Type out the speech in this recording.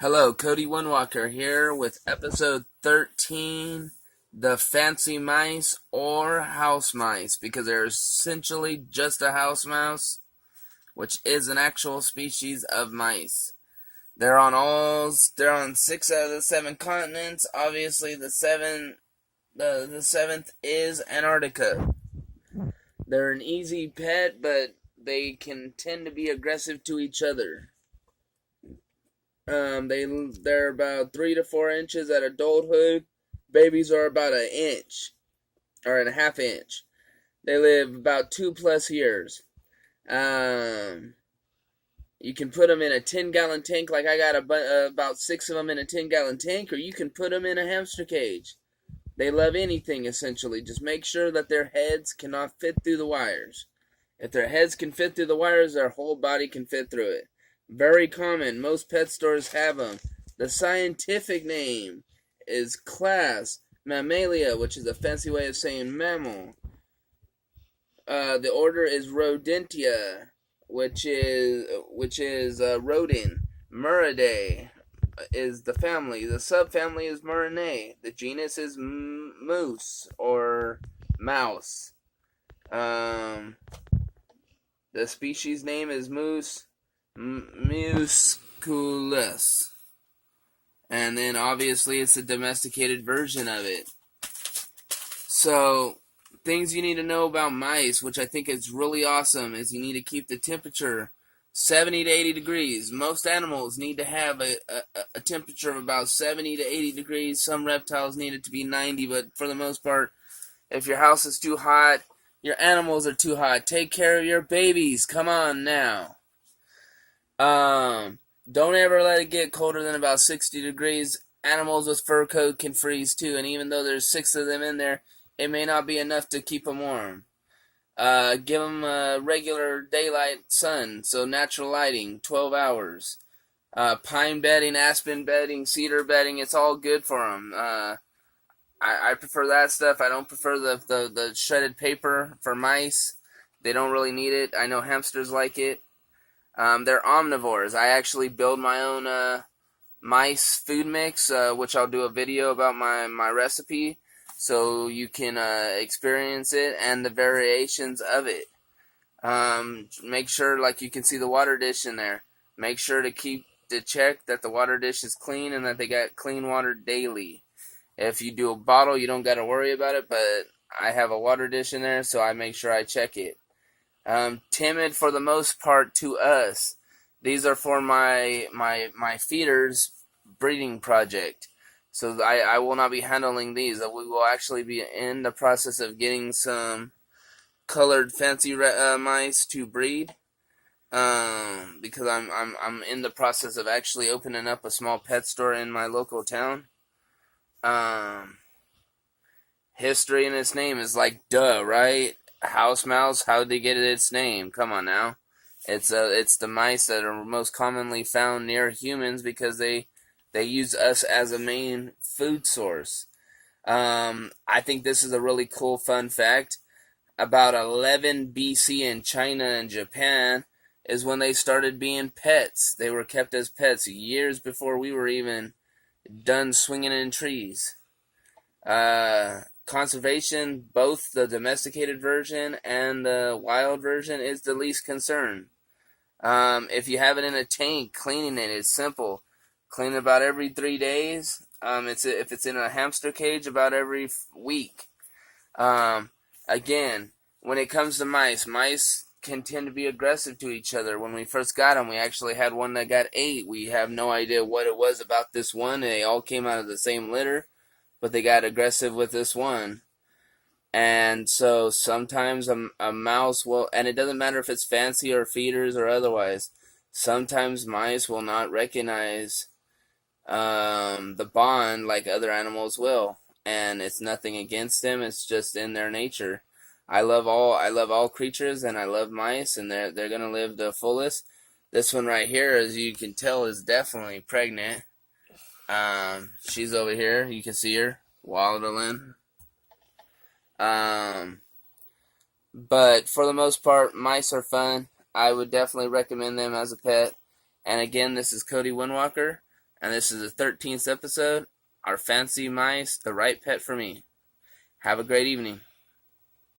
Hello, Cody Winewalker here with episode 13, the fancy mice or house mice, because they're essentially just a house mouse, which is an actual species of mice. They're on 6 out of the 7 continents. Obviously, the seventh is Antarctica. They're an easy pet, but they can tend to be aggressive to each other. They're about 3 to 4 inches at adulthood. Babies are about an inch or a half inch. They live about 2 plus years. Um, you can put them in a 10-gallon tank, like I got about 6 of them in a 10-gallon tank, or you can put them in a hamster cage. They love anything essentially. Just make sure that their heads cannot fit through the wires. If their heads can fit through the wires, their whole body can fit through it. Very common. Most pet stores have them. The scientific name is class Mammalia, which is a fancy way of saying mammal. The order is Rodentia, which is rodent. Muridae is the family. The subfamily is Murinae. The genus is moose or mouse. The species name is Musculus. And then obviously it's a domesticated version of it. So, things you need to know about mice, which I think is really awesome, is you need to keep the temperature 70 to 80 degrees. Most animals need to have a temperature of about 70 to 80 degrees. Some reptiles need it to be 90, but for the most part, if your house is too hot, your animals are too hot. Take care of your babies. Come on now. Don't ever let it get colder than about 60 degrees. Animals with fur coat can freeze too, and even though there's 6 of them in there, it may not be enough to keep them warm. Give them regular daylight sun, so natural lighting, 12 hours. Pine bedding, aspen bedding, cedar bedding, it's all good for them. I prefer that stuff. I don't prefer the shredded paper for mice. They don't really need it. I know hamsters like it. They're omnivores. I actually build my own mice food mix, which I'll do a video about my recipe, so you can experience it and the variations of it. Make sure, like you can see the water dish in there, make sure to check that the water dish is clean and that they got clean water daily. If you do a bottle, you don't got to worry about it, but I have a water dish in there, so I make sure I check it. Timid for the most part to us. These are for my feeders breeding project. So I will not be handling these. We will actually be in the process of getting some colored fancy mice to breed. Because I'm in the process of actually opening up a small pet store in my local town. History in its name is like duh, right? House mouse, how did they get its name? Come on now. It's the mice that are most commonly found near humans because they use us as a main food source. I think this is a really cool fun fact. About 11 BC in China and Japan is when they started being pets. They were kept as pets years before we were even done swinging in trees. Conservation, both the domesticated version and the wild version, is the least concern. If you have it in a tank, cleaning it is simple. Clean it about every 3 days. If it's in a hamster cage, about every week. Again, when it comes to mice can tend to be aggressive to each other. When we first got them, we actually had one that got 8. We have no idea what it was about this one. They all came out of the same litter, but they got aggressive with this one. And so sometimes a mouse will, and it doesn't matter if it's fancy or feeders or otherwise, sometimes mice will not recognize the bond like other animals will. And it's nothing against them, it's just in their nature. I love all creatures, and I love mice, and they're gonna live the fullest. This one right here, as you can tell, is definitely pregnant. She's over here. You can see her waddling. But for the most part, mice are fun. I would definitely recommend them as a pet. And again, this is Cody Winewalker And this is the 13th episode. Are fancy mice the right pet for me? Have a great evening.